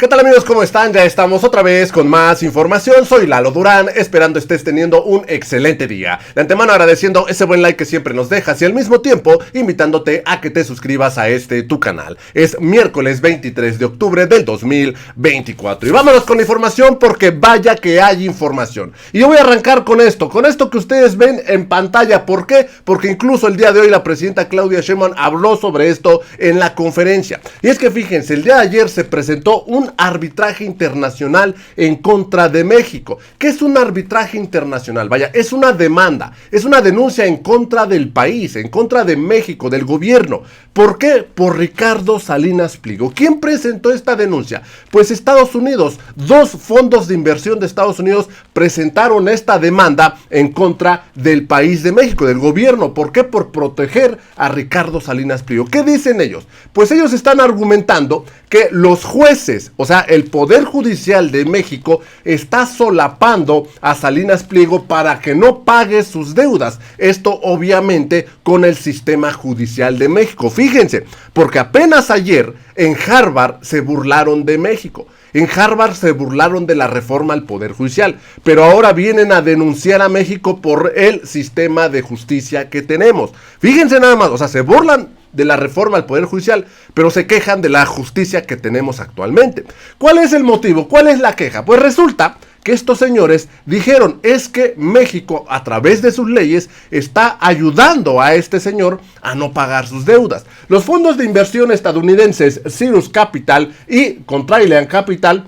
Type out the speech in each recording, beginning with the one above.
¿Qué tal amigos? ¿Cómo están? Ya estamos otra vez con más información. Soy Lalo Durán, esperando estés teniendo un excelente día. De antemano agradeciendo ese buen like que siempre nos dejas y al mismo tiempo invitándote a que te suscribas a tu canal. Es miércoles 23 de octubre del 2024. Y vámonos con la información porque vaya que hay información. Y yo voy a arrancar con esto que ustedes ven en pantalla. ¿Por qué? Porque incluso el día de hoy la presidenta Claudia Sheinbaum habló sobre esto en la conferencia. Y es que fíjense, el día de ayer se presentó un arbitraje internacional en contra de México. ¿Qué es un arbitraje internacional? Vaya, es una demanda, es una denuncia en contra del país, en contra de México, del gobierno. ¿Por qué? Por Ricardo Salinas Pliego. ¿Quién presentó esta denuncia? Pues Estados Unidos. Dos fondos de inversión de Estados Unidos presentaron esta demanda en contra del país de México, del gobierno. ¿Por qué? Por proteger a Ricardo Salinas Pliego. ¿Qué dicen ellos? Pues ellos están argumentando que los jueces, o sea, el Poder Judicial de México está solapando a Salinas Pliego para que no pague sus deudas. Esto obviamente con el sistema judicial de México. Fíjense, porque apenas ayer en Harvard se burlaron de México. En Harvard se burlaron de la reforma al Poder Judicial, pero ahora vienen a denunciar a México por el sistema de justicia que tenemos. Fíjense nada más, o sea, se burlan de la reforma al Poder Judicial, pero se quejan de la justicia que tenemos actualmente. ¿Cuál es el motivo? ¿Cuál es la queja? Pues resulta que estos señores dijeron, es que México a través de sus leyes está ayudando a este señor a no pagar sus deudas. Los fondos de inversión estadounidenses Cirrus Capital y Contrarian Capital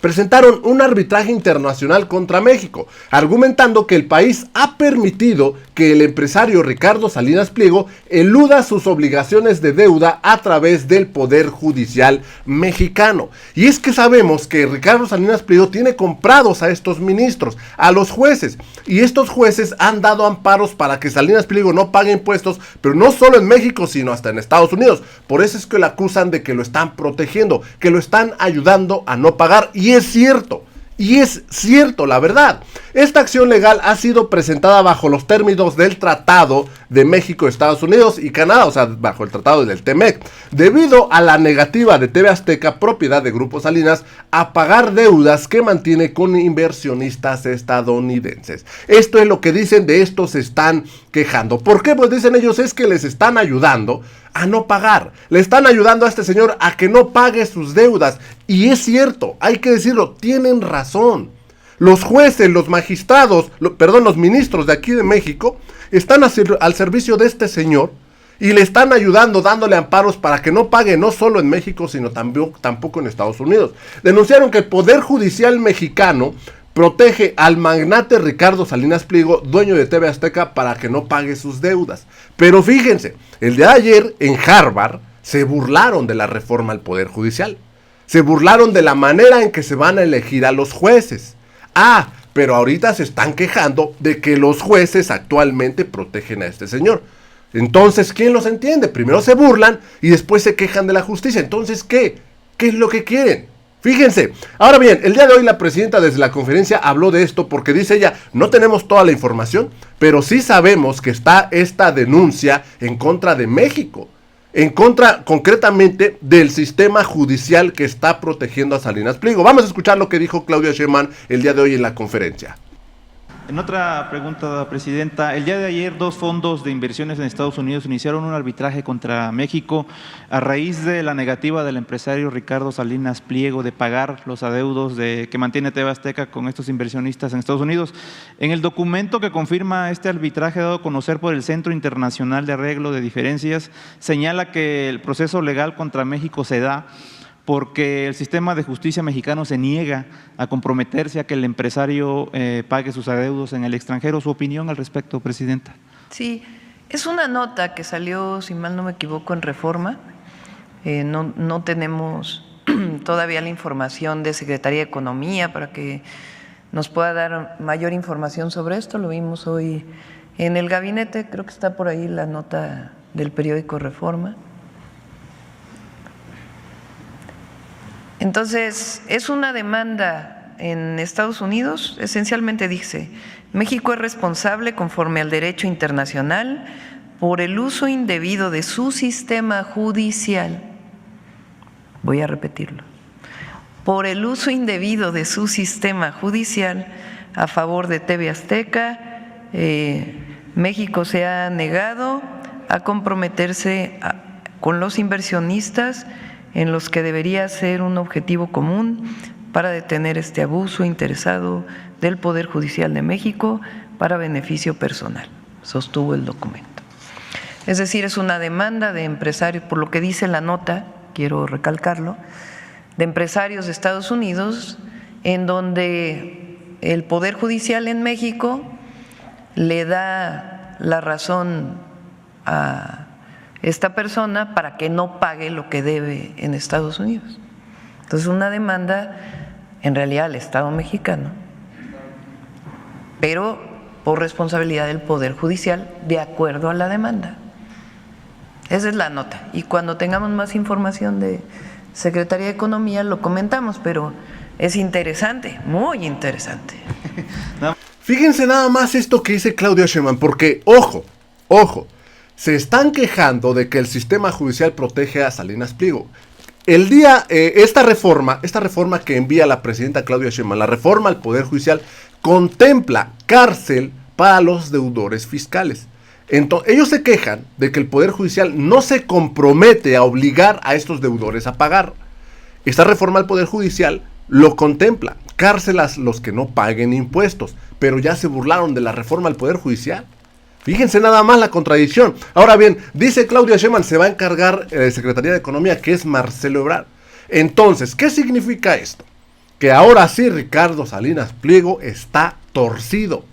presentaron un arbitraje internacional contra México, argumentando que el país ha permitido que el empresario Ricardo Salinas Pliego eluda sus obligaciones de deuda a través del Poder Judicial mexicano. Y es que sabemos que Ricardo Salinas Pliego tiene comprados a estos ministros, a los jueces, y estos jueces han dado amparos para que Salinas Pliego no pague impuestos, pero no solo en México, sino hasta en Estados Unidos. Por eso es que lo acusan de que lo están protegiendo, que lo están ayudando a no pagar. Y es cierto, la verdad. Esta acción legal ha sido presentada bajo los términos del Tratado de México, Estados Unidos y Canadá, o sea, bajo el Tratado del TEMEC, debido a la negativa de TV Azteca, propiedad de Grupo Salinas, a pagar deudas que mantiene con inversionistas estadounidenses. Esto es lo que dicen, de esto se están quejando. ¿Por qué? Pues dicen ellos, es que les están ayudando a no pagar, le están ayudando a este señor a que no pague sus deudas. Y es cierto, hay que decirlo, tienen razón. Los jueces, los magistrados, los ministros de aquí de México están al servicio de este señor y le están ayudando, dándole amparos para que no pague, no solo en México, sino tampoco en Estados Unidos. Denunciaron que el Poder Judicial mexicano protege al magnate Ricardo Salinas Pliego, dueño de TV Azteca, para que no pague sus deudas. Pero fíjense, el día de ayer en Harvard se burlaron de la reforma al Poder Judicial. Se burlaron de la manera en que se van a elegir a los jueces. Pero ahorita se están quejando de que los jueces actualmente protegen a este señor. Entonces, ¿quién los entiende? Primero se burlan y después se quejan de la justicia. Entonces, ¿qué? ¿Qué es lo que quieren? Fíjense, ahora bien, el día de hoy la presidenta desde la conferencia habló de esto porque dice ella, no tenemos toda la información, pero sí sabemos que está esta denuncia en contra de México, en contra concretamente del sistema judicial que está protegiendo a Salinas Pliego. Vamos a escuchar lo que dijo Claudia Sheinbaum el día de hoy en la conferencia. En otra pregunta, presidenta, el día de ayer dos fondos de inversiones en Estados Unidos iniciaron un arbitraje contra México a raíz de la negativa del empresario Ricardo Salinas Pliego de pagar los adeudos que mantiene TV Azteca con estos inversionistas en Estados Unidos. En el documento que confirma este arbitraje dado a conocer por el Centro Internacional de Arreglo de Diferencias, señala que el proceso legal contra México se da porque el sistema de justicia mexicano se niega a comprometerse a que el empresario pague sus adeudos en el extranjero. ¿Su opinión al respecto, presidenta? Sí, es una nota que salió, si mal no me equivoco, en Reforma. No tenemos todavía la información de Secretaría de Economía para que nos pueda dar mayor información sobre esto. Lo vimos hoy en el gabinete, creo que está por ahí la nota del periódico Reforma. Entonces, es una demanda en Estados Unidos, esencialmente dice, México es responsable conforme al derecho internacional por el uso indebido de su sistema judicial. Voy a repetirlo. por el uso indebido de su sistema judicial a favor de TV Azteca. México se ha negado a comprometerse con los inversionistas en los que debería ser un objetivo común para detener este abuso interesado del Poder Judicial de México para beneficio personal, sostuvo el documento. Es decir, es una demanda de empresarios, por lo que dice la nota, quiero recalcarlo, de empresarios de Estados Unidos, en donde el Poder Judicial en México le da la razón a esta persona para que no pague lo que debe en Estados Unidos. Entonces, una demanda en realidad al Estado mexicano, pero por responsabilidad del Poder Judicial de acuerdo a la demanda. Esa es la nota. Y cuando tengamos más información de Secretaría de Economía lo comentamos, pero es interesante, muy interesante. Fíjense nada más esto que dice Claudia Sheinbaum, porque, ojo, se están quejando de que el sistema judicial protege a Salinas Pliego. Esta reforma que envía la presidenta Claudia Sheinbaum, la reforma al Poder Judicial, contempla cárcel para los deudores fiscales. Entonces, ellos se quejan de que el Poder Judicial no se compromete a obligar a estos deudores a pagar. Esta reforma al Poder Judicial lo contempla, cárcel a los que no paguen impuestos, pero ya se burlaron de la reforma al Poder Judicial. Fíjense nada más la contradicción. Ahora bien, dice Claudia Sheinbaum, se va a encargar Secretaría de Economía, que es Marcelo Ebrard. Entonces, ¿qué significa esto? Que ahora sí Ricardo Salinas Pliego está torcido.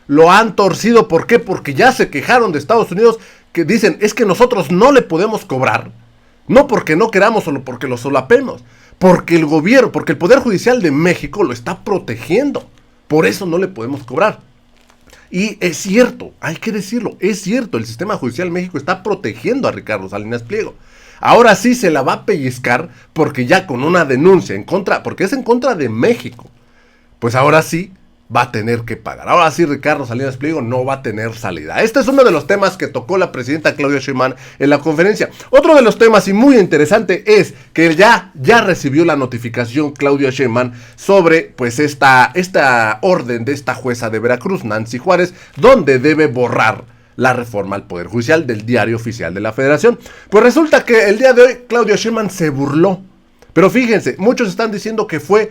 Lo han torcido, ¿por qué? Porque ya se quejaron de Estados Unidos, que dicen, es que nosotros no le podemos cobrar. No porque no queramos, solo porque lo solapemos. Porque el gobierno, porque el Poder Judicial de México lo está protegiendo. Por eso no le podemos cobrar. Y es cierto, hay que decirlo, es cierto, el sistema judicial de México está protegiendo a Ricardo Salinas Pliego. Ahora sí se la va a pellizcar porque ya con una denuncia en contra, porque es en contra de México, pues ahora sí va a tener que pagar. Ahora sí Ricardo Salinas Pliego no va a tener salida. Este es uno de los temas que tocó la presidenta Claudia Sheinbaum en la conferencia. Otro de los temas y muy interesante es que ya recibió la notificación Claudia Sheinbaum sobre pues esta orden de esta jueza de Veracruz, Nancy Juárez, donde debe borrar la reforma al Poder Judicial del Diario Oficial de la Federación. Pues resulta que el día de hoy Claudia Sheinbaum se burló. Pero fíjense, muchos están diciendo que fue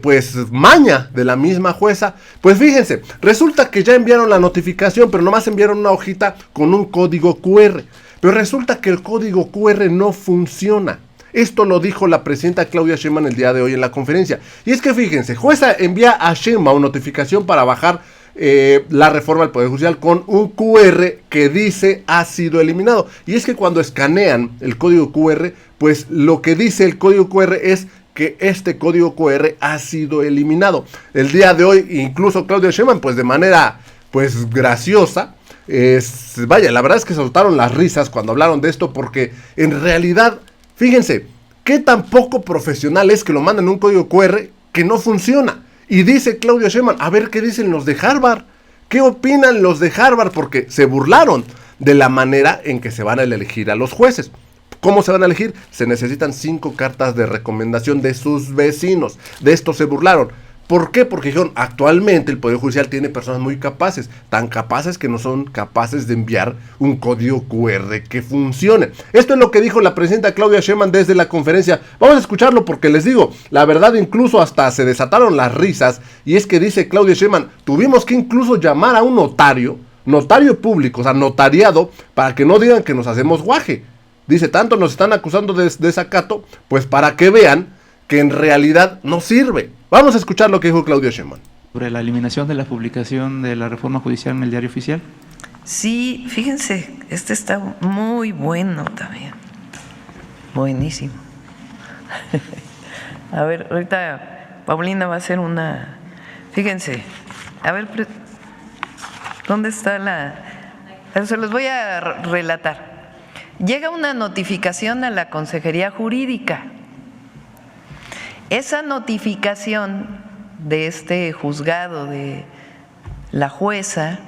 pues maña de la misma jueza. Pues fíjense, resulta que ya enviaron la notificación, pero nomás enviaron una hojita con un código QR. Pero resulta que el código QR no funciona. Esto lo dijo la presidenta Claudia Sheinbaum el día de hoy en la conferencia. Y es que fíjense, jueza envía a Sheinbaum notificación para bajar la reforma al Poder Judicial con un QR que dice ha sido eliminado. Y es que cuando escanean el código QR, pues lo que dice el código QR es que este código QR ha sido eliminado. El día de hoy, incluso Claudia Sheinbaum, pues de manera pues graciosa, vaya, la verdad es que soltaron las risas cuando hablaron de esto, porque en realidad, fíjense, qué tan poco profesional es que lo mandan un código QR que no funciona. Y dice Claudia Sheinbaum, a ver qué dicen los de Harvard, qué opinan los de Harvard, porque se burlaron de la manera en que se van a elegir a los jueces. ¿Cómo se van a elegir? Se necesitan 5 cartas de recomendación de sus vecinos. De esto se burlaron. ¿Por qué? Porque dijeron, actualmente el Poder Judicial tiene personas muy capaces, tan capaces que no son capaces de enviar un código QR que funcione. Esto es lo que dijo la presidenta Claudia Sheinbaum desde la conferencia. Vamos a escucharlo porque les digo, la verdad incluso hasta se desataron las risas, y es que dice Claudia Sheinbaum, tuvimos que incluso llamar a un notario público, o sea, notariado, para que no digan que nos hacemos guaje. Dice, tanto nos están acusando de desacato, pues para que vean que en realidad no sirve. Vamos a escuchar lo que dijo Claudia Sheinbaum. ¿Sobre la eliminación de la publicación de la reforma judicial en el Diario Oficial? Sí, fíjense, este está muy bueno también. Buenísimo. A ver, ahorita Paulina va a hacer una... Fíjense, a ver, ¿dónde está la...? Se los voy a relatar. Llega una notificación a la Consejería Jurídica. Esa notificación de este juzgado de la jueza,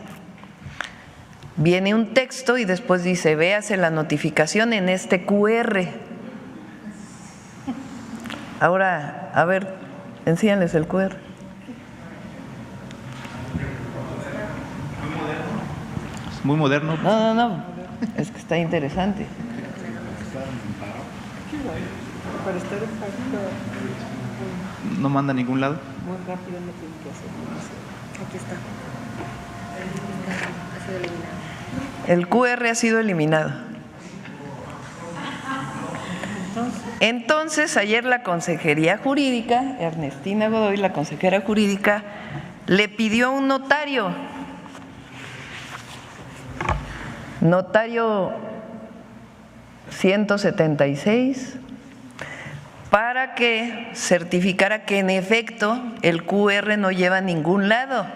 viene un texto y después dice, véase la notificación en este QR. Ahora, a ver, enséñales el QR. Es muy moderno. No, es que está interesante. Para estar en página No manda a ningún lado. muy rápido no tiene que hacer. Aquí está. Ha sido eliminado. El QR ha sido eliminado. Entonces, ayer la Consejería Jurídica, Ernestina Godoy, la consejera jurídica, le pidió a un notario notario 176, para que certificara que en efecto el QR no lleva a ningún lado.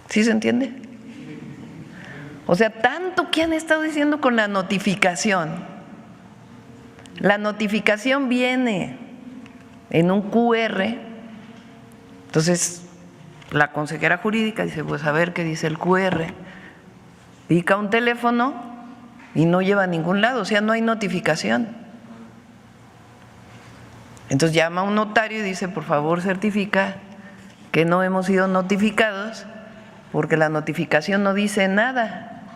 ¿Sí se entiende? O sea, tanto que han estado diciendo con la notificación. La notificación viene en un QR, entonces la consejera jurídica dice, pues a ver qué dice el QR, pica un teléfono y no lleva a ningún lado, o sea, no hay notificación. Entonces llama a un notario y dice, por favor certifica que no hemos sido notificados porque la notificación no dice nada.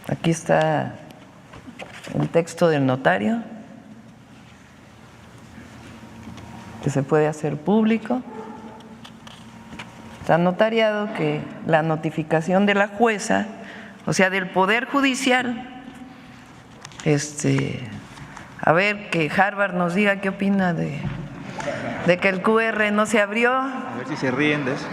Aquí está el texto del notario, que se puede hacer público. Está notariado que la notificación de la jueza, o sea, del Poder Judicial, a ver, que Harvard nos diga qué opina de que el QR no se abrió. A ver si se ríen de eso.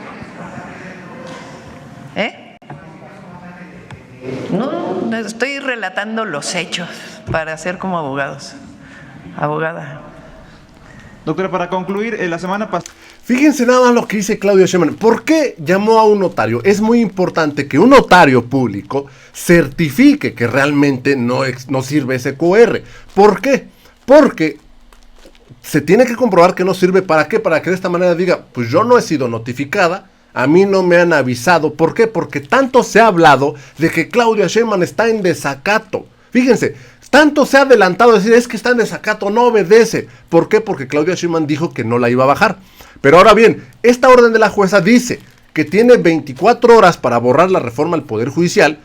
No, estoy relatando los hechos para ser como abogada. Doctora, para concluir, la semana pasada… Fíjense nada más lo que dice Claudia Sheinbaum. ¿Por qué llamó a un notario? Es muy importante que un notario público certifique que realmente no sirve ese QR. ¿Por qué? Porque se tiene que comprobar que no sirve. ¿Para qué? Para que de esta manera diga, pues yo no he sido notificada, a mí no me han avisado. ¿Por qué? Porque tanto se ha hablado de que Claudia Sheinbaum está en desacato. Fíjense, tanto se ha adelantado a decir, es que está en desacato, no obedece. ¿Por qué? Porque Claudia Sheinbaum dijo que no la iba a bajar. Pero ahora bien, esta orden de la jueza dice que tiene 24 horas para borrar la reforma al Poder Judicial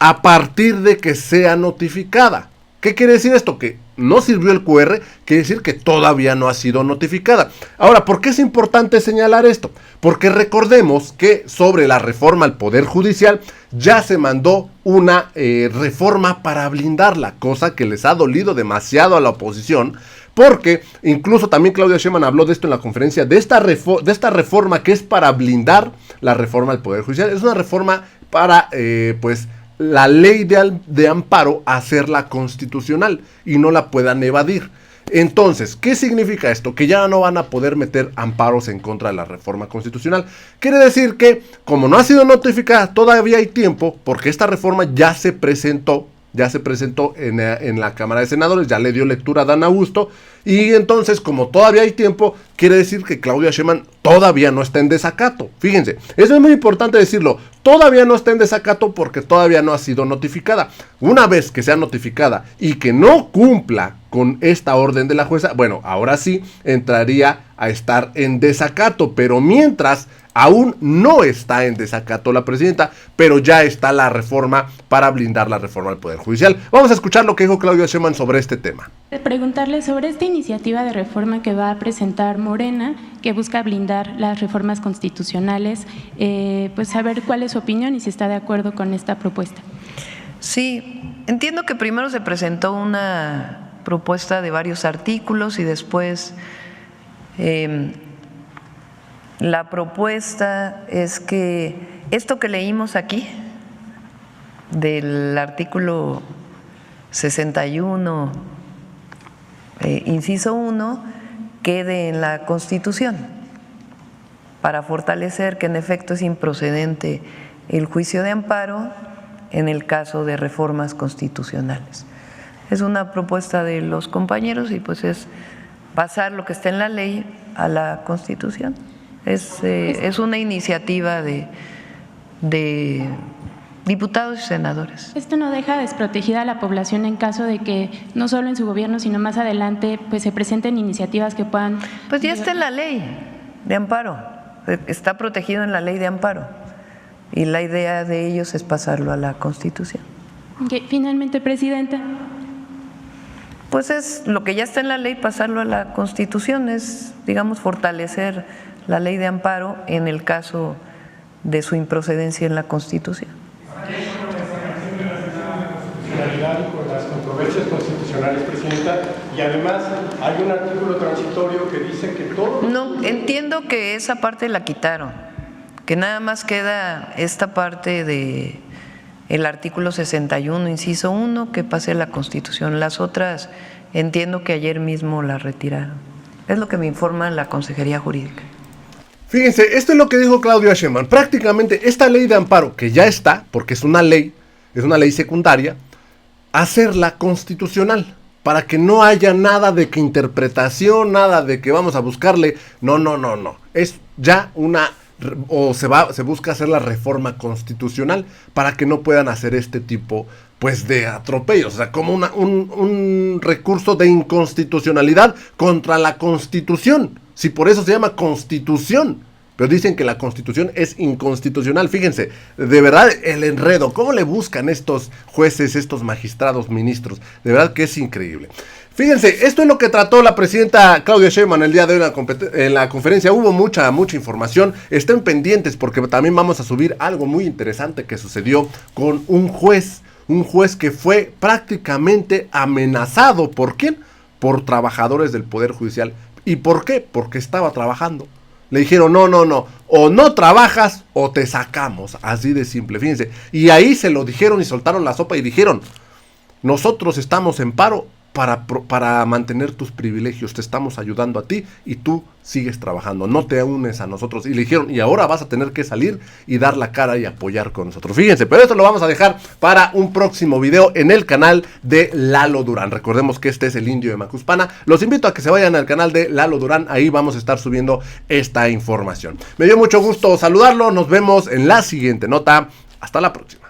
a partir de que sea notificada. ¿Qué quiere decir esto? Que no sirvió el QR, quiere decir que todavía no ha sido notificada. Ahora, ¿por qué es importante señalar esto? Porque recordemos que sobre la reforma al Poder Judicial ya se mandó una reforma para blindarla, cosa que les ha dolido demasiado a la oposición, porque incluso también Claudia Sheinbaum habló de esto en la conferencia, de esta reforma que es para blindar la reforma al Poder Judicial. Es una reforma para, la ley de amparo hacerla constitucional y no la puedan evadir. Entonces, ¿qué significa esto? Que ya no van a poder meter amparos en contra de la reforma constitucional. Quiere decir que, como no ha sido notificada, todavía hay tiempo, porque esta reforma ya se presentó en la Cámara de Senadores, ya le dio lectura a Dan Augusto, y entonces, como todavía hay tiempo, quiere decir que Claudia Sheinbaum todavía no está en desacato. Fíjense, eso es muy importante decirlo, todavía no está en desacato porque todavía no ha sido notificada. Una vez que sea notificada y que no cumpla con esta orden de la jueza, bueno, ahora sí entraría a estar en desacato, pero mientras aún no está en desacato la presidenta, pero ya está la reforma para blindar la reforma al Poder Judicial. Vamos a escuchar lo que dijo Claudia Sheinbaum sobre este tema. Preguntarle sobre esta iniciativa de reforma que va a presentar Morena, que busca blindar las reformas constitucionales, pues saber cuál es su opinión y si está de acuerdo con esta propuesta. Sí, entiendo que primero se presentó una propuesta de varios artículos y después la propuesta es que esto que leímos aquí del artículo 61, inciso 1, quede en la Constitución para fortalecer que en efecto es improcedente el juicio de amparo en el caso de reformas constitucionales. Es una propuesta de los compañeros y pues es pasar lo que está en la ley a la Constitución. Es una iniciativa de diputados y senadores. Esto no deja desprotegida a la población en caso de que no solo en su gobierno, sino más adelante, pues se presenten iniciativas que puedan… Pues ya está en la ley de amparo, está protegido en la ley de amparo y la idea de ellos es pasarlo a la Constitución. Finalmente, Presidenta. Pues es lo que ya está en la ley, pasarlo a la Constitución, es, digamos, fortalecer la ley de amparo en el caso de su improcedencia en la Constitución. Con las controversias constitucionales, Presidenta, y además hay un artículo transitorio que dice que todo… No, entiendo que esa parte la quitaron, que nada más queda esta parte de el artículo 61, inciso 1, que pase a la Constitución. Las otras entiendo que ayer mismo la retiraron. Es lo que me informa la Consejería Jurídica. Fíjense, esto es lo que dijo Claudia Sheinbaum. Prácticamente esta ley de amparo, que ya está, porque es una ley secundaria, hacerla constitucional, para que no haya nada de que interpretación, nada de que vamos a buscarle, no, es ya se busca hacer la reforma constitucional para que no puedan hacer este tipo pues de atropellos, o sea, como un recurso de inconstitucionalidad contra la Constitución, si por eso se llama Constitución. Pero dicen que la Constitución es inconstitucional. Fíjense, de verdad el enredo, cómo le buscan estos jueces, estos magistrados, ministros, de verdad que es increíble. Fíjense, esto es lo que trató la presidenta Claudia Sheinbaum el día de hoy en la conferencia. Hubo mucha información, estén pendientes porque también vamos a subir algo muy interesante que sucedió con un juez que fue prácticamente amenazado. ¿Por quién? Por trabajadores del Poder Judicial. ¿Y por qué? Porque estaba trabajando. Le dijeron, no, o no trabajas o te sacamos, así de simple, fíjense. Y ahí se lo dijeron y soltaron la sopa y dijeron, nosotros estamos en paro para mantener tus privilegios, te estamos ayudando a ti y tú sigues trabajando, no te unes a nosotros. Y le dijeron, y ahora vas a tener que salir y dar la cara y apoyar con nosotros. Fíjense, pero esto lo vamos a dejar para un próximo video en el canal de Lalo Durán. Recordemos que este es el Indio de Macuspana. Los invito a que se vayan al canal de Lalo Durán, ahí vamos a estar subiendo esta información. Me dio mucho gusto saludarlo, nos vemos en la siguiente nota. Hasta la próxima.